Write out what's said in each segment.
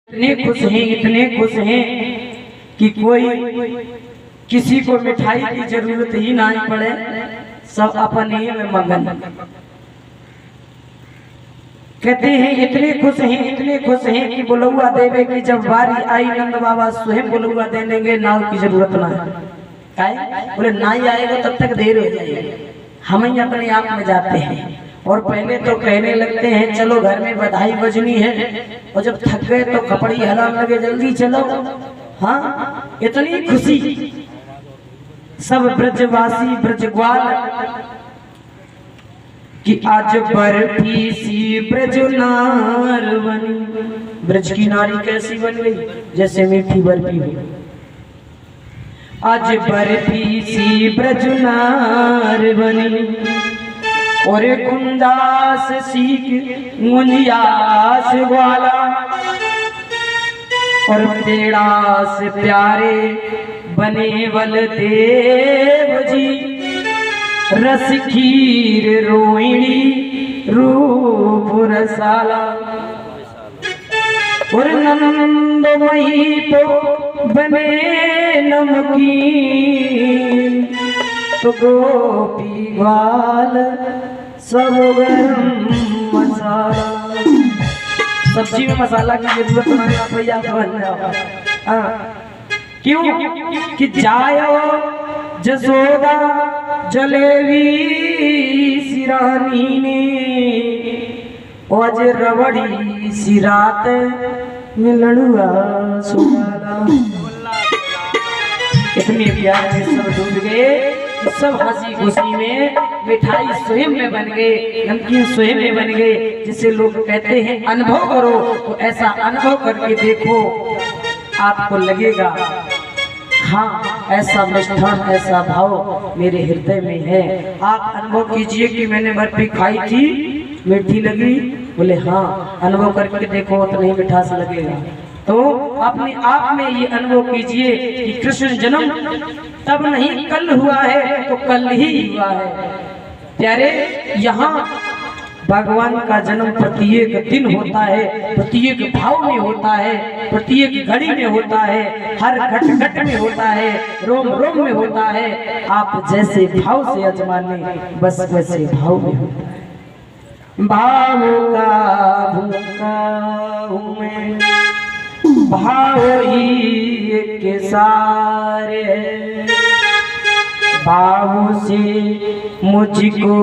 इतने खुश हैं कि कोई किसी को मिठाई की जरूरत ही ना पड़े, सब अपने ही में मगन। कहते हैं इतने खुश हैं कि बुलौआ देवे की जब बारी आई नंद बाबा स्वयं बुलौआ दे देंगे, नाव की जरूरत ना है। बोले ना ही आएगा तब तक देर हो जाएगी, हम ही अपने आप में जाते हैं। और पहले तो कहने लगते हैं चलो घर में बधाई बजनी है, और जब थक गए तो कपड़ी हलाने लगे जल्दी चलो। हाँ, इतनी खुशी सब ब्रजवासी ब्रजग्वाल कि आज बर्फी सी ब्रज नार बनी। ब्रज की नारी कैसी बन गई? जैसे मीठी बर्फी हो। आज बर्फी सी ब्रज नार बनी, और कुंदास सीख मुंजियास वाला, और पेड़ा से प्यारे बने बलदेव जी। रस खीर रोहिणी रूप रसाला, और नंदमयी तो बने नमकीन। तो गोपी ग्वाल सब गरम मसाला। सब्जी में मसाला की जरूरत नहीं है भैया, बन जाओ। क्यों कि जायो जसोदा जलेबी सिरानी ने, आज रबड़ी सिरात में लड़ुआ सुनाला। इतने प्यार में सब डूब गए, सब हंसी खुशी में मिठाई स्वयं में बन गए, नमकीन स्वयं में बन गए। जिसे लोग कहते हैं अनुभव करो, तो ऐसा अनुभव करके देखो, आपको लगेगा हाँ ऐसा मिष्ठान ऐसा भाव मेरे हृदय में है। आप अनुभव कीजिए कि मैंने बर्फी खाई थी, मीठी लगी। बोले हाँ, अनुभव करके देखो उतना ही मिठास लगेगा। तो अपने आप में ये अनुभव कीजिए कि कृष्ण जन्म तब नहीं कल हुआ है, तो कल ही हुआ है। प्यारे, यहाँ भगवान का जन्म प्रत्येक दिन होता है, प्रत्येक भाव में होता है, प्रत्येक घड़ी में होता है, हर घट घट में होता है, रोम रोम में होता है। आप जैसे भाव से अजमाने, बस वैसे भाव में होता है। भाव का भूखा हूँ मैं, भाव ही एक सारे, भाव से मुझको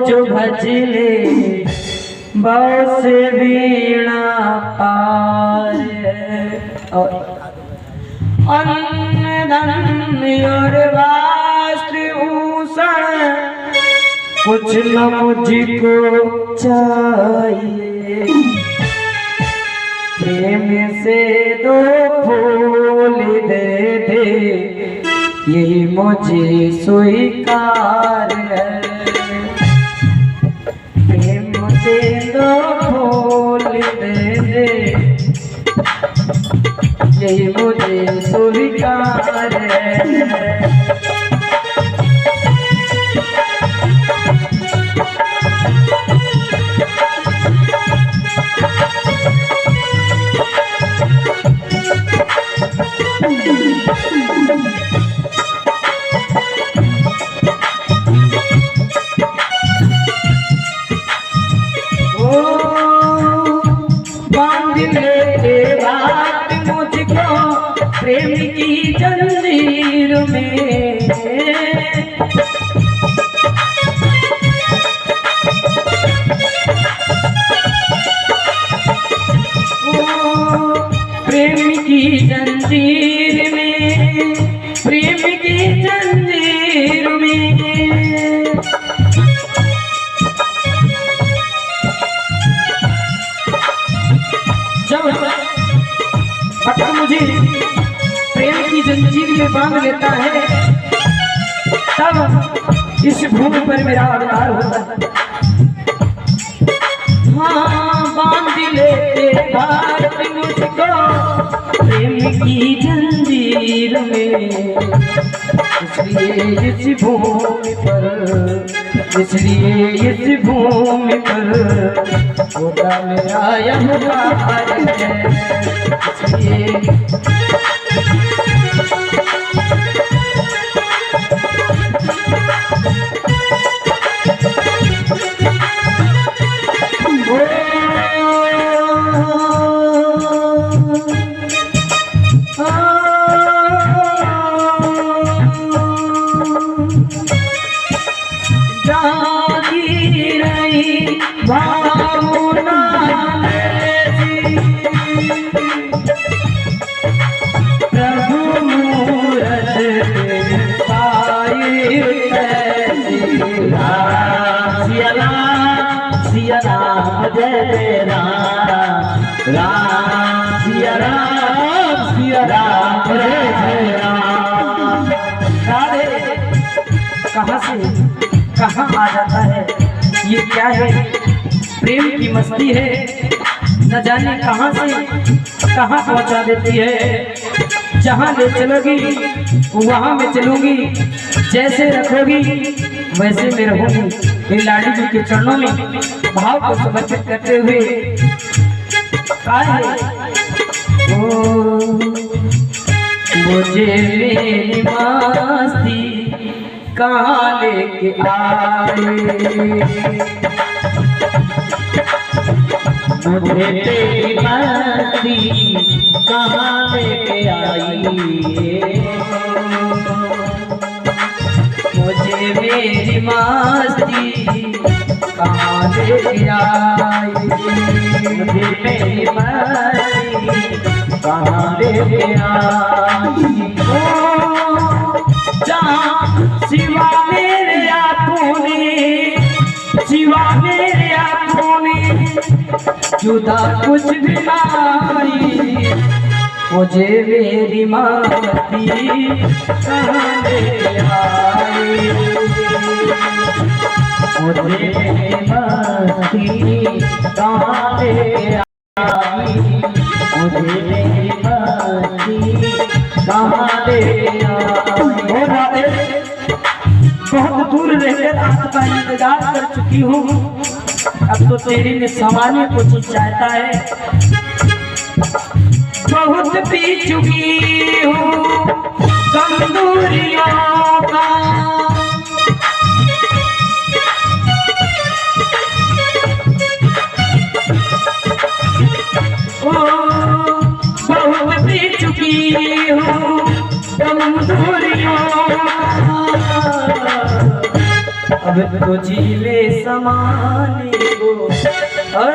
जो भज ले, भाव से वीणा पार। और अन्न धन और वस्त्र भूषण कुछ न मुझको चाहिए, प्रेम से दो फूल दे दे, यही मुझे स्वीकार है। प्रेम से दो फूल दे दे, यही मुझे स्वीकार है। प्रेम की जंजीर में प्रेम की जंजीर में, प्रेम की जंजीर में। जब भक्त मुझे प्रेम की जंजीर में बांध लेता है, तब इस भूमि पर मेरा अवतार होता है। हाँ, बांध लेते भारत मुझको प्रेम की जंजीर में, इसलिए इस भूमि पर, इसलिए इस भूमि पर होता मेरा यह है। सिया राम रे जय राम। राधे कहाँ से कहाँ आ जाता है, ये क्या है, प्रेम की मस्ती है, न जाने कहाँ से कहाँ पहुँचा देती है। जहाँ ले चलोगी वहाँ मैं चलूँगी, जैसे रखोगी वैसे मैं रहूँगी। ये लाडी जी के चरणों में भाव को समर्पित करते हुए मुझे मेरी मस्ती कहाँ लेके आए, मुझे तेरी मस्ती कहाँ लेके आई, मुझे मेरी मस्ती कहाँ लेके आई, मुझे मेरी मस्ती कहाँ लेके आई। जहाँ सिवा मेरे अपने, सिवा मेरे अपने जुदा कुछ भी नहीं, मुझे मेरी मस्ती कहाँ ले आई, मुझे मेरी मस्ती कहाँ ले आई, मुझे मेरी मस्ती कहाँ ले आई। बहुत दूर रहकर आपका इंतजार कर चुकी हूँ, अब तो तेरे में समाने को जी चाहता है। बहुत पी चुकी हूँ कम दूरियों का, बहुत पी चुकी हूँ कम दूरियों का, अब तो जी में समाने को, और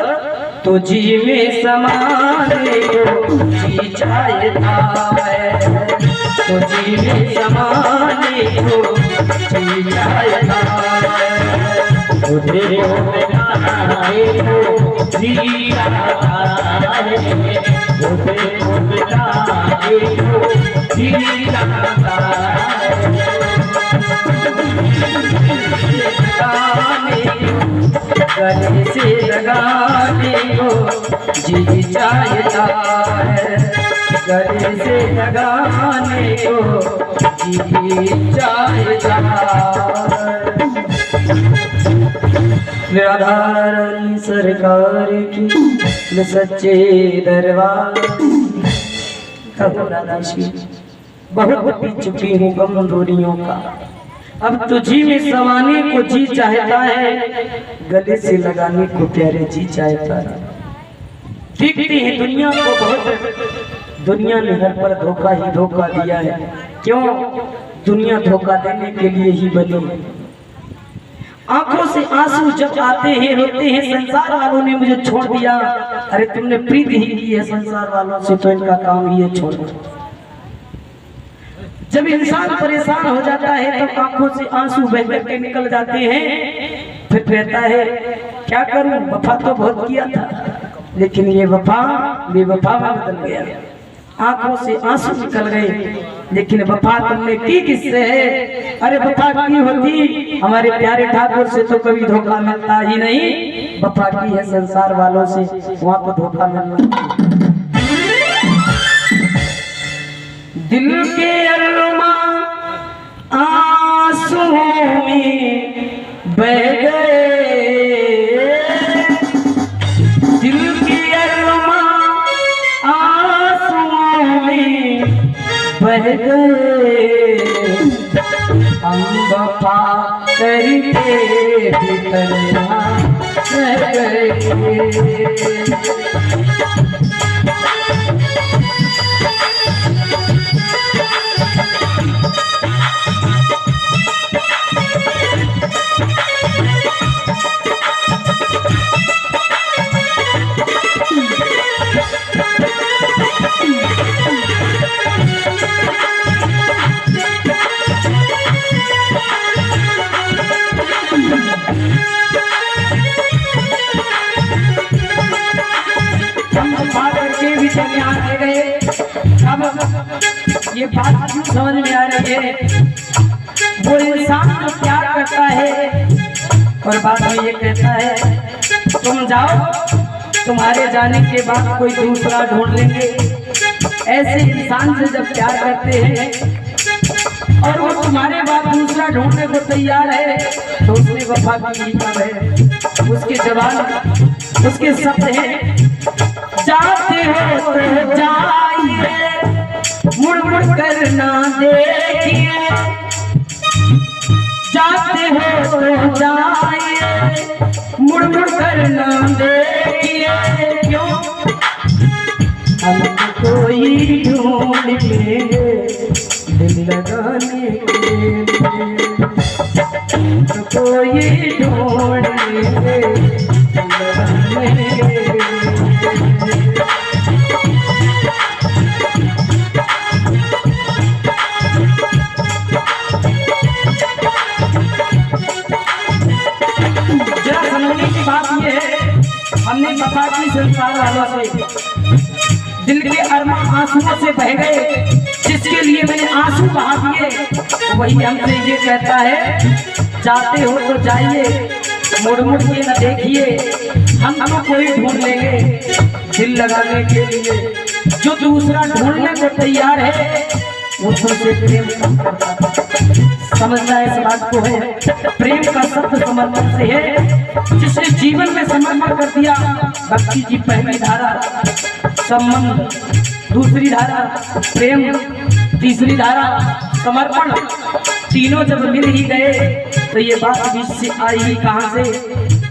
तो जी में समाने को जी चाहता है, तो जी में समाने को जी चाहता है, तुझे मिलाने को जी चाहता है, तुझे मिलाने को जी चाहता है, गले से लगाने को जी चाहता है, गले से लगाने को जी चाहता है। राधारानी सरकार की सच्चे दरबार, बहुत पी चुकी हूँ गम दूरियों का, अब तुझी में समाने को जी चाहता है, गले से लगाने को प्यारे जी चाहता है। देखते हैं दुनिया को, बहुत दुनिया ने हर पर धोखा ही धोखा दिया है। क्यों? दुनिया धोखा देने के लिए ही बनी। आंखों से आंसू जब आते हैं, रोते हैं, संसार वालों ने मुझे छोड़ दिया। अरे तुमने प्रीत ही की है संसार वालों से, तो इनका काम ही है छोड़ना। जब इंसान परेशान हो जाता है तब आंखों से आंसू बह बह के निकल जाते हैं, फिर कहता है क्या करूं, वफा तो बहुत किया था, लेकिन ये वफा बेवफा में बदल गया। आंखों से आंसू निकल गए, लेकिन वफा तुमने की किससे है? अरे वफा की होती हमारे प्यारे ठाकुर से तो कभी धोखा मिलता ही नहीं, वफा की है संसार वालों से, वहां तो धोखा मिलना। दिल के अरमां आंसुओं में बह गए, दिल के अरमां आंसुओं में बह गए, हम वफा करके भी तन्हा रह गए। हम अब ये बात क्यों समझ में आ रही है? वो इंसान जो प्यार करता है और बाद में ये कहता है तुम जाओ, तुम्हारे जाने के बाद कोई दूसरा ढूंढ लेंगे। ऐसे इंसान से जब प्यार करते हैं और वो तुम्हारे बाद दूसरा ढूंढने को तैयार है तो उसने वफा की कब है? उसके जवाब, उसके शब्द हैं, जाते हो तो जाइए, मुड़ मुड़ कर ना देखिए, जाते हो तो जाइए, मुड़ मुड़ कर ना देखिए, क्यों हम कोई ढूंढ लेंगे दिल लगाने के लिए, तो कोई ढूंढ लेंगे दिल लगाने के लिए। हमने वफा की संसार वालों से, दिल के अरमान आंसुओं से बह गए, जिसके लिए मैंने आंसू बहा दिए, वही हमसे ये कहता है जाते हो तो जाइए, मुड़ मुड़ के न देखिए, हम तो कोई ढूंढ लेंगे दिल लगाने के लिए। जो दूसरा ढूंढने को तैयार है वो तुमसे प्रेम करता, समझना है इस बात को है। प्रेम का शब्द समर्पण से है, जिसने जीवन में समर्पण कर दिया। भक्ति की पहली धारा, संबंध दूसरी धारा, प्रेम तीसरी धारा, समर्पण, तीनों जब मिल ही गए तो ये बात बीच से आई कहां से?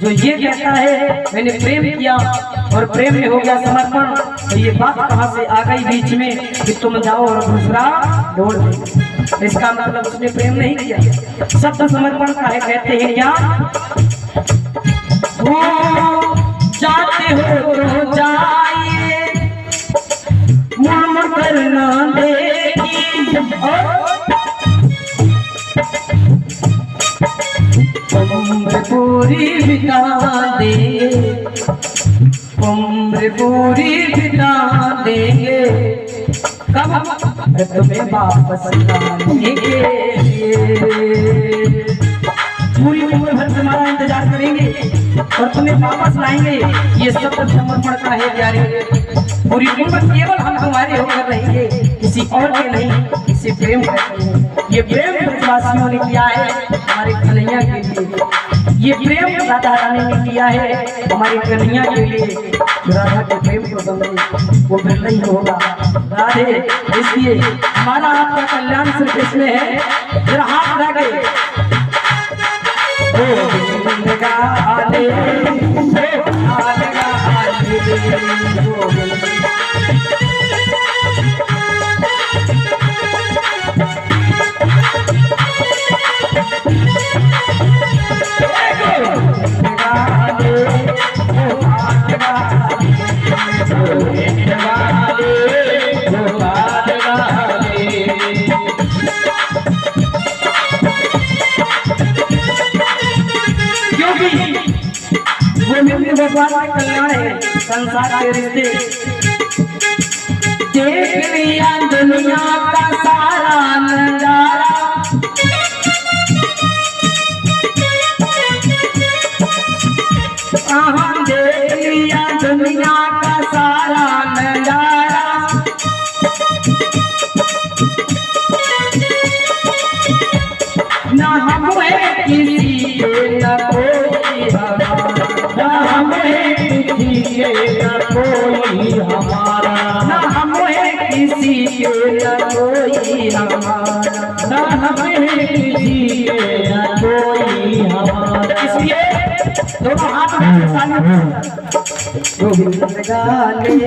जो ये कहता है मैंने प्रेम किया और प्रेम में हो गया समर्पण, तो ये बात कहां से आ गई बीच में कि तुम जाओ और दूसरा ढूंढ लो? इसका मतलब उसने प्रेम नहीं किया। शब्द समर्पण का है, कहते हैं क्या? वो जाते हो तो जाइए, मुड़ मुड़ कर ना देखिए, उम्र पूरी बिता देंगे, उम्र पूरी बिता देंगे, कब तुम्हें वापस लाने के लिए। पूरी उम्र भर तुम्हारा इंतजार करेंगे और तुम्हें वापस लाएंगे। ये सब समर्पण का है प्यारे। पूरी उम्र केवल हम तुम्हारे होकर रहेंगे, किसी और के नहीं। इसे प्रेम कहते हैं। ये प्रेम ब्रजवासियों ने किया है हमारे कन्हैया के लिए। ये प्रेम राधा रानी ने किया है हमारे कन्हैया के लिए। राधा के प्रेम को समझे वो फिर नहीं होगा राधे। इसलिए हमारा आपका कल्याण सिर्फ इसमें है। जरा हाथ लगे भगवान का कल्याण है। संसार के रिश्ते देख लिया दुनिया का सारा नजारा, देख लिया दुनिया का सारा नजारा। ना हम है किसी के न कोई हमारा, हम है किसी के न कोई हमारा, न हम है किसी के न कोई हमारा, न हम है किसी के न कोई हमारा। इसलिए दोनों हाथ में गोविंद गाले